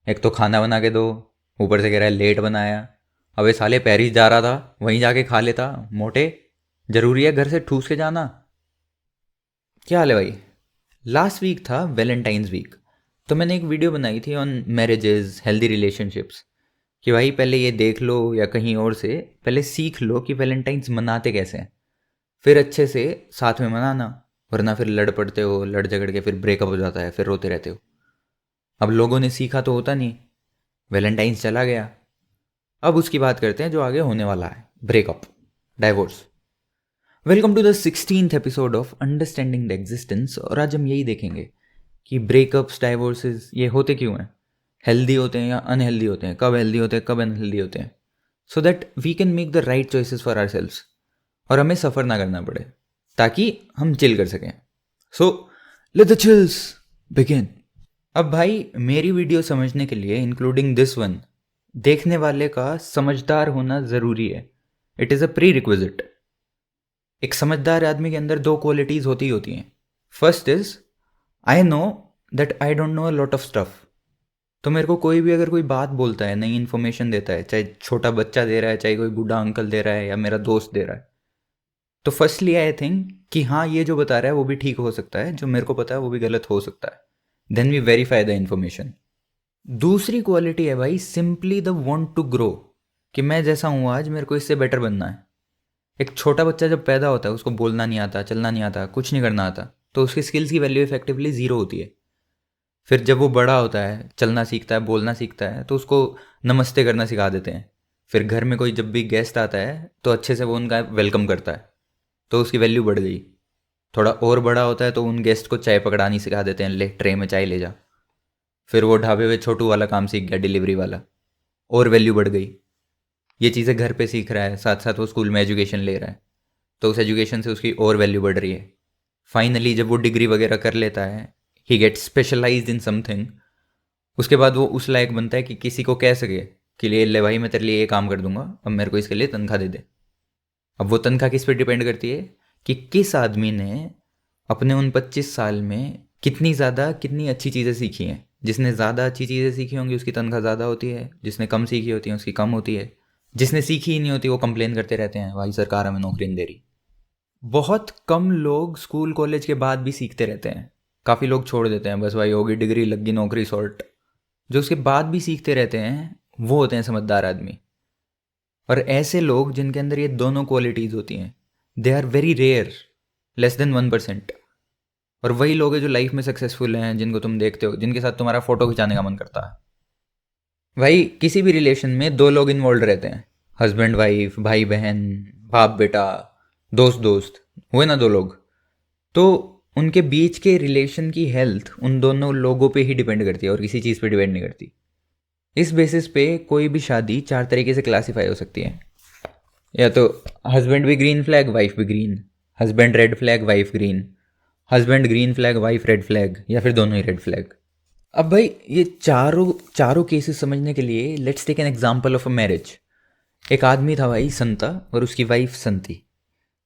एक तो खाना बना के दो, ऊपर से कह रहा है लेट बनाया। अबे साले पेरिस जा रहा था, वहीं जाके खा लेता। मोटे, जरूरी है घर से ठूस के जाना? क्या हाल है भाई? लास्ट वीक था वैलेंटाइंस वीक। तो मैंने एक वीडियो बनाई थी ऑन मैरिजेस, हेल्दी रिलेशनशिप्स, कि भाई पहले ये देख लो या कहीं और से पहले सीख लो कि वैलेंटाइंस मनाते कैसे हैं, फिर अच्छे से साथ में मनाना। वरना फिर लड़ पड़ते हो, लड़ झगड़ के फिर ब्रेकअप हो जाता है, फिर रोते रहते हो। अब लोगों ने सीखा तो होता नहीं, वैलेंटाइंस चला गया। अब उसकी बात करते हैं जो आगे होने वाला है, breakup, divorce. Welcome to the 16th episode of understanding the existence. और आज हम यही देखेंगे कि ब्रेकअप्स, डाइवोर्सेस ये होते क्यों हैं, हेल्दी होते हैं या अनहेल्दी होते हैं, कब हेल्दी होते हैं, कब अनहेल्दी होते हैं, so that we can make the right choices for ourselves और हमें सफ़र ना करना पड़े, ताकि हम चिल कर सकें। So let the chills begin. अब भाई मेरी वीडियो समझने के लिए, इंक्लूडिंग दिस वन, देखने वाले का समझदार होना ज़रूरी है। It is a pre requisite. एक समझदार आदमी के अंदर दो क्वालिटीज़ होती ही होती हैं। First is, I know that I don't know a lot of stuff. तो मेरे को कोई भी अगर कोई बात बोलता है, नई इन्फॉर्मेशन देता है, चाहे छोटा बच्चा दे रहा है, चाहे कोई बूढ़ा अंकल दे रहा है, या मेरा दोस्त दे रहा है, तो फर्स्टली आई थिंक कि हाँ, ये जो बता रहा है वो भी ठीक हो सकता है, जो मेरे को पता है वो भी गलत हो सकता है। Then we verify the information. दूसरी क्वालिटी है भाई, simply they want to grow, कि मैं जैसा हूँ आज, मेरे को इससे बेटर बनना है। एक छोटा बच्चा जब पैदा होता है, उसको बोलना नहीं आता, चलना नहीं आता, कुछ नहीं करना आता, तो उसकी स्किल्स की वैल्यू इफेक्टिवली ज़ीरो होती है। फिर जब वो बड़ा होता है, चलना सीखता है, बोलना सीखता है, तो उसको नमस्ते करना सिखा देते हैं। फिर घर में कोई जब भी गेस्ट आता है तो अच्छे से वो उनका वेलकम करता है, तो उसकी वैल्यू बढ़ गई। थोड़ा और बड़ा होता है तो उन गेस्ट को चाय पकड़ानी सिखा देते हैं, ले ट्रे में चाय ले जा। फिर वो ढाबे पे छोटू वाला काम सीख गया, डिलीवरी वाला, और वैल्यू बढ़ गई। ये चीज़ें घर पे सीख रहा है, साथ साथ वो स्कूल में एजुकेशन ले रहा है, तो उस एजुकेशन से उसकी और वैल्यू बढ़ रही है। फाइनली जब वो डिग्री वगैरह कर लेता है, ही गेट स्पेशलाइज्ड इन समथिंग, उसके बाद वो उस लायक बनता है कि किसी को कह सके कि ले भाई, मैं तेरे लिए ये काम कर दूंगा, अब मेरे को इसके लिए तनख्वाह दे दे। अब वो तनख्वाह किस पे डिपेंड करती है कि किस आदमी ने अपने उन 25 साल में कितनी ज़्यादा, कितनी अच्छी चीज़ें सीखी हैं। जिसने ज़्यादा अच्छी चीज़ें सीखी होंगी उसकी तनख्वाह ज़्यादा होती है, जिसने कम सीखी होती है उसकी कम होती है। जिसने सीखी ही नहीं होती वो कंप्लेन करते रहते हैं, भाई सरकार हमें नौकरी नहीं दे रही। बहुत कम लोग स्कूल कॉलेज के बाद भी सीखते रहते हैं। काफ़ी लोग छोड़ देते हैं, बस भाई होगी डिग्री, लग गई नौकरी, सॉर्ट। जो उसके बाद भी सीखते रहते हैं वो होते हैं समझदार आदमी। और ऐसे लोग जिनके अंदर ये दोनों क्वालिटीज़ होती हैं, they are very rare, less than 1%। और वही लोग हैं जो लाइफ में सक्सेसफुल हैं, जिनको तुम देखते हो, जिनके साथ तुम्हारा फोटो खिंचाने का मन करता है। भाई किसी भी रिलेशन में दो लोग इन्वॉल्व रहते हैं, हस्बैंड वाइफ, भाई बहन, बाप बेटा, दोस्त दोस्त, हुए ना दो लोग। तो उनके बीच के रिलेशन की हेल्थ उन दोनों लोगों पे ही डिपेंड करती है और किसी चीज़ पे डिपेंड नहीं करती। इस बेसिस पे कोई भी शादी चार तरीके से क्लासीफाई हो सकती है। या तो हस्बैंड भी ग्रीन फ्लैग, वाइफ भी green, husband red flag, wife green, husband green flag, wife red flag, या फिर दोनों ही रेड फ्लैग। अब भाई ये चारों चारों केसेस समझने के लिए let's take an example of a marriage. एक आदमी था भाई, संता, और उसकी वाइफ संती।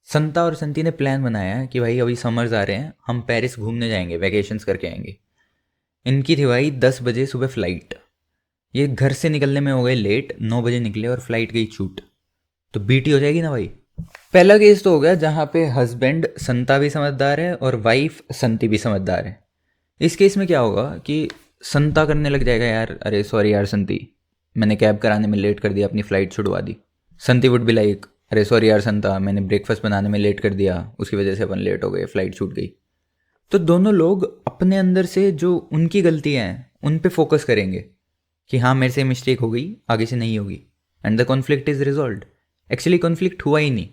संता और संती ने प्लान बनाया कि भाई अभी समर्स आ रहे हैं, हम पेरिस घूमने जाएंगे, वैकेशंस करके आएंगे। इनकी थी भाई 10 बजे सुबह फ्लाइट। ये घर से निकलने में हो गए लेट, 9 बजे निकले और फ्लाइट गई छूट। तो बीटी हो जाएगी ना भाई। पहला केस तो हो गया जहाँ पे हस्बैंड संता भी समझदार है और वाइफ संती भी समझदार है। इस केस में क्या होगा कि संता करने लग जाएगा, यार अरे सॉरी यार संती, मैंने कैब कराने में लेट कर दिया, अपनी फ़्लाइट छुड़वा दी। संती वुड बी लाइक, अरे सॉरी यार संता, मैंने ब्रेकफास्ट बनाने में लेट कर दिया, उसकी वजह से अपन लेट हो गए, फ़्लाइट छूट गई। तो दोनों लोग अपने अंदर से जो उनकी गलतियाँ हैं उन पे फोकस करेंगे कि हाँ मेरे से मिस्टेक हो गई, आगे से नहीं होगी, and the conflict is resolve. Actually conflict हुआ ही नहीं।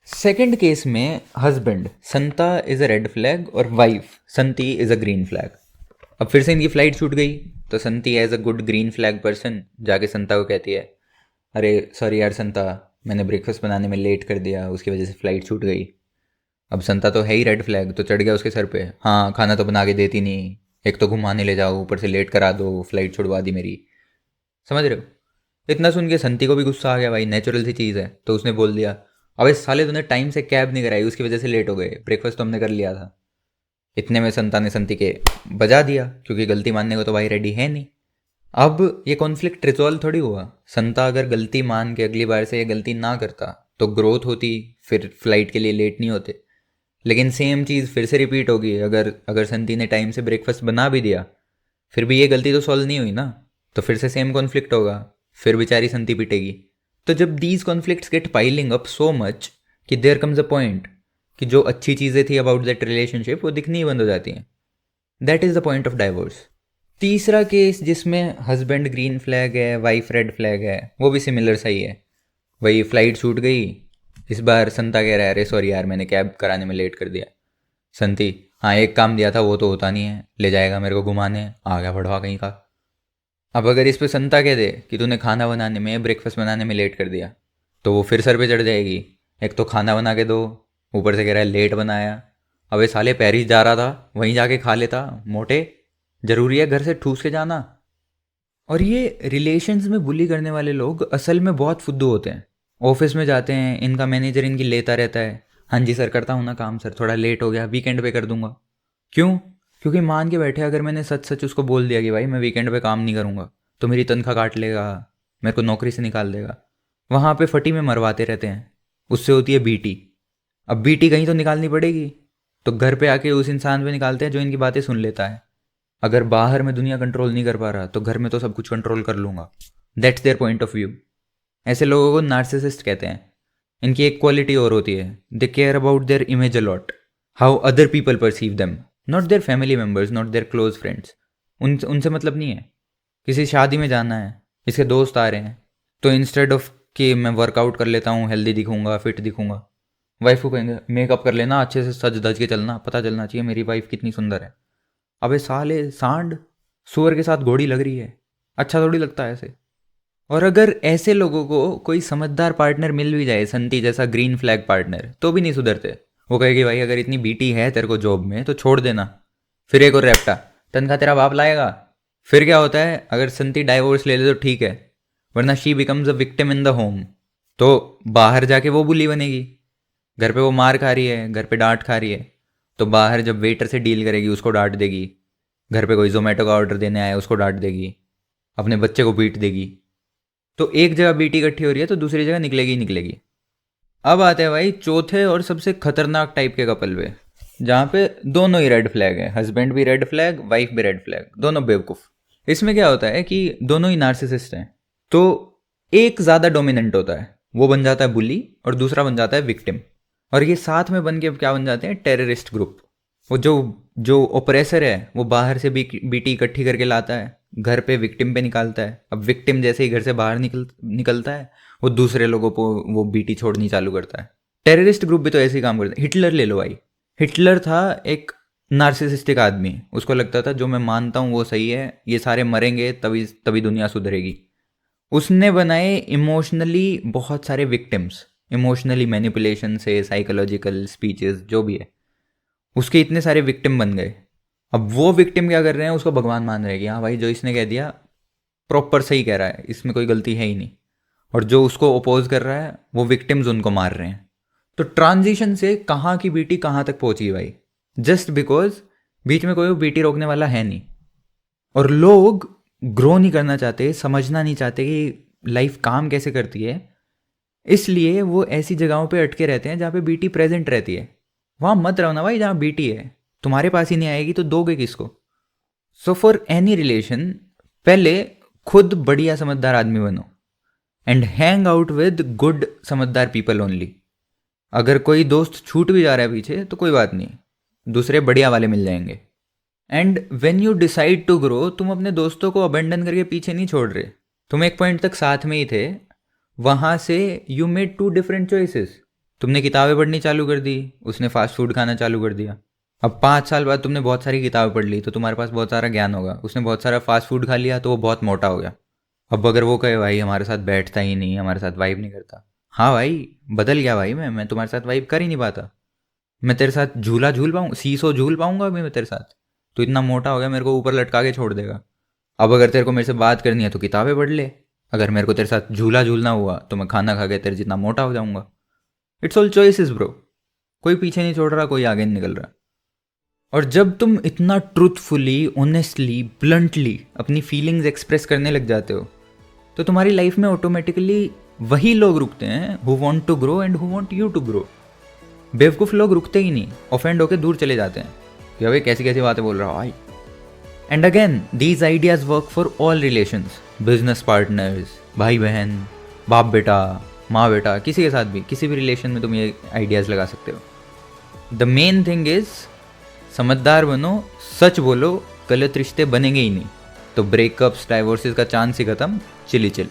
सेकेंड केस में husband Santa is a red flag और wife Santi is a green flag. अब फिर से इनकी फ्लाइट छूट गई, तो Santi as a good green flag person जाके संता को कहती है, अरे सॉरी यार संता, मैंने ब्रेकफास्ट बनाने में लेट कर दिया, उसकी वजह से फ़्लाइट छूट गई। अब संता तो है ही रेड फ्लैग, तो चढ़ गया उसके सर पे, हाँ खाना तो बना के देती नहीं, एक तो घुमाने ले जाओ, ऊपर से लेट करा दो, फ्लाइट छुड़वा दी मेरी। समझ रहे हो? इतना सुन के संती को भी गुस्सा आ गया भाई, नेचुरल सी चीज़ है। तो उसने बोल दिया, अबे साले तूने टाइम से कैब नहीं कराई, उसकी वजह से लेट हो गए, ब्रेकफास्ट तो हमने कर लिया था। इतने में संता ने संती के बजा दिया, क्योंकि गलती मानने को तो भाई रेडी है नहीं। अब ये कॉन्फ्लिक्ट रिजॉल्व थोड़ी हुआ। संता अगर गलती मान के अगली बार से ये गलती ना करता तो ग्रोथ होती, फिर फ्लाइट के लिए लेट नहीं होते। लेकिन सेम चीज़ फिर से रिपीट होगी। अगर अगर संती ने टाइम से ब्रेकफास्ट बना भी दिया, फिर भी ये गलती तो सॉल्व नहीं हुई ना, तो फिर से सेम कॉन्फ्लिक्ट होगा, फिर बेचारी संती पिटेगी। तो जब these conflicts get piling up so much कि देयर कम्स अ पॉइंट कि जो अच्छी चीज़ें थी अबाउट दैट रिलेशनशिप वो दिखनी ही बंद हो जाती हैं। That is the point of divorce. तीसरा केस जिसमें हस्बैंड ग्रीन फ्लैग है, वाइफ रेड फ्लैग है, वो भी सिमिलर सही है। वही फ्लाइट छूट गई। इस बार संता कह रहा है, अरे सॉरी यार मैंने कैब कराने में लेट कर दिया। संती, हाँ एक काम दिया था वो तो होता नहीं है, ले जाएगा मेरे को घुमाने, आ गया बढ़वा कहीं का। अब अगर इस पे संता कह दे कि तूने खाना बनाने में, ब्रेकफास्ट बनाने में लेट कर दिया, तो वो फिर सर पे चढ़ जाएगी। एक तो खाना बना के दो, ऊपर से कह रहा है लेट बनाया। अबे साले पेरिस जा रहा था, वहीं जाके खा लेता मोटे। जरूरी है घर से ठूस के जाना। और ये रिलेशंस में बुली करने वाले लोग असल में बहुत फुद्दू होते हैं। ऑफिस में जाते हैं, इनका मैनेजर इनकी लेता रहता है, हाँ जी सर करता हूँ ना काम, सर थोड़ा लेट हो गया, वीकेंड पे कर दूंगा। क्यों? क्योंकि मान के बैठे अगर मैंने सच सच उसको बोल दिया कि भाई मैं वीकेंड पे काम नहीं करूँगा, तो मेरी तनख्वाह काट लेगा, मेरे को नौकरी से निकाल देगा। वहाँ पे फटी में मरवाते रहते हैं। उससे होती है बीटी। अब बीटी कहीं तो निकालनी पड़ेगी, तो घर पे आके उस इंसान पे निकालते हैं जो इनकी बातें सुन लेता है। अगर बाहर में दुनिया कंट्रोल नहीं कर पा रहा तो घर में तो सब कुछ कंट्रोल कर लूंगा। That's their point of view. ऐसे लोगों को नार्सिसिस्ट कहते हैं। इनकी एक क्वालिटी और होती है, they care about their image a lot, how other people perceive them, not their family members, not their close friends. उनसे मतलब नहीं है। किसी शादी में जाना है, इसके दोस्त आ रहे हैं, तो इंस्टेड ऑफ कि मैं वर्कआउट कर लेता हूँ, हेल्दी दिखूंगा, फिट दिखूंगा, वाइफ को कहेंगे मेकअप कर लेना, अच्छे से सज धज के चलना, पता चलना चाहिए मेरी वाइफ कितनी सुंदर है। अबे साले सांड, सुअर के साथ घोड़ी लग रही है, अच्छा थोड़ी लगता है ऐसे। और अगर ऐसे लोगों को कोई समझदार पार्टनर मिल भी जाए, संती जैसा ग्रीन फ्लैग पार्टनर, तो भी नहीं सुधरते। वो कहेगी भाई अगर इतनी बीटी है तेरे को जॉब में तो छोड़ देना। फिर एक और रेप्टा, तनख्वाह तेरा बाप लाएगा। फिर क्या होता है, अगर संती डाइवोर्स ले ले तो ठीक है, वरना she becomes a victim in the home. तो बाहर जाके वो बुली बनेगी। घर पे वो मार खा रही है, घर पे डांट खा रही है, तो बाहर जब वेटर से डील करेगी उसको डांट देगी। घर पे कोई जोमेटो का ऑर्डर देने आया उसको डांट देगी, अपने बच्चे को पीट देगी। तो एक जगह बीटी इकट्ठी हो रही है तो दूसरी जगह निकलेगी ही निकलेगी। अब आते हैं भाई चौथे और सबसे खतरनाक टाइप के कपल पे, जहाँ पे दोनों ही रेड फ्लैग है, हस्बैंड भी रेड फ्लैग, वाइफ भी रेड फ्लैग, दोनों बेवकूफ़। इसमें क्या होता है कि दोनों ही नार्सिसिस्ट हैं, तो एक ज़्यादा डोमिनेंट होता है, वो बन जाता है बुली, और दूसरा बन जाता है विक्टिम। और ये साथ में बन के क्या बन जाते हैं, टेररिस्ट ग्रुप। वो जो जो ओप्रेसर है वो बाहर से भी बीटी इकट्ठी करके लाता है, घर पे विक्टिम पे निकालता है। अब विक्टिम जैसे ही घर से बाहर निकलता है, वो दूसरे लोगों को वो बीटी छोड़नी चालू करता है। टेररिस्ट ग्रुप भी तो ऐसे ही काम करते हैं। हिटलर ले लो भाई, हिटलर था एक नार्सिसिस्टिक आदमी। उसको लगता था जो मैं मानता हूँ वो सही है, ये सारे मरेंगे तभी तभी दुनिया सुधरेगी। उसने बनाए इमोशनली बहुत सारे विक्टिम्स, इमोशनली मैनिपुलेशन से, साइकोलॉजिकल स्पीचेस जो भी है, उसके इतने सारे विक्टिम बन गए। अब वो विक्टिम क्या कर रहे हैं, उसको भगवान मान रहे हैं कि हाँ भाई जो इसने कह दिया प्रॉपर सही कह रहा है, इसमें कोई गलती है ही नहीं। और जो उसको अपोज कर रहा है वो विक्टिम्स उनको मार रहे हैं। तो ट्रांजिशन से कहाँ की बीटी कहाँ तक पहुंची भाई, जस्ट बिकॉज बीच में कोई बीटी रोकने वाला है नहीं। और लोग ग्रो नहीं करना चाहते, समझना नहीं चाहते कि लाइफ काम कैसे करती है, इसलिए वो ऐसी जगहों पे अटके रहते हैं जहाँ पे बीटी प्रेजेंट रहती है। वहाँ मत रहो ना भाई जहाँ बीटी है, तुम्हारे पास ही नहीं आएगी तो दोगे किसको। सो फॉर एनी रिलेशन, पहले खुद बढ़िया समझदार आदमी बनो and hang out with good समझदार पीपल ओनली। अगर कोई दोस्त छूट भी जा रहा है पीछे तो कोई बात नहीं, दूसरे बढ़िया वाले मिल जाएंगे। And when you decide to grow, तुम अपने दोस्तों को अबेंडन करके पीछे नहीं छोड़ रहे। तुम एक पॉइंट तक साथ में ही थे, वहाँ से you made two different choices. तुमने किताबें पढ़नी चालू कर दी, उसने फास्ट फूड खाना चालू कर दिया। अब 5 साल बाद तुमने बहुत सारी किताबें पढ़ ली तो तुम्हारे पास बहुत सारा ज्ञान होगा, उसने बहुत सारा फास्ट फूड खा लिया तो वो बहुत मोटा हो गया। अब अगर वो कहे भाई हमारे साथ बैठता ही नहीं, हमारे साथ वाइब नहीं करता, हाँ भाई बदल गया भाई, मैं तुम्हारे साथ वाइब कर ही नहीं पाता। मैं तेरे साथ झूला झूल पाऊँ, सीसो झूल पाऊंगा अभी मैं तेरे साथ? तो इतना मोटा हो गया, मेरे को ऊपर लटका के छोड़ देगा। अब अगर तेरे को मेरे से बात करनी है तो किताबें पढ़ ले, अगर मेरे को तेरे साथ झूला झूलना हुआ तो मैं खाना खा के तेरे जितना मोटा हो जाऊंगा। It's all choices bro. कोई पीछे नहीं छोड़ रहा, कोई आगे नहीं निकल रहा। और जब तुम इतना ट्रूथफुली, ऑनेस्टली, ब्लंटली अपनी फीलिंग्स एक्सप्रेस करने लग जाते हो तो तुम्हारी लाइफ में ऑटोमेटिकली वही लोग रुकते हैं who want to grow and who want you to grow. बेवकूफ़ लोग रुकते ही नहीं, ऑफेंड होकर दूर चले जाते हैं कि अबे कैसी कैसी बातें बोल रहा हो भाई। And again these ideas work for all relations, business partners, भाई बहन, बाप बेटा, माँ बेटा, किसी के साथ भी, किसी भी रिलेशन में तुम ये आइडियाज़ लगा सकते हो। द मेन थिंग इज समझदार बनो, सच बोलो, गलत रिश्ते बनेंगे ही नहीं। तो ब्रेकअप्स, डाइवोर्सेस का चांस ही खत्म, चिली चिल।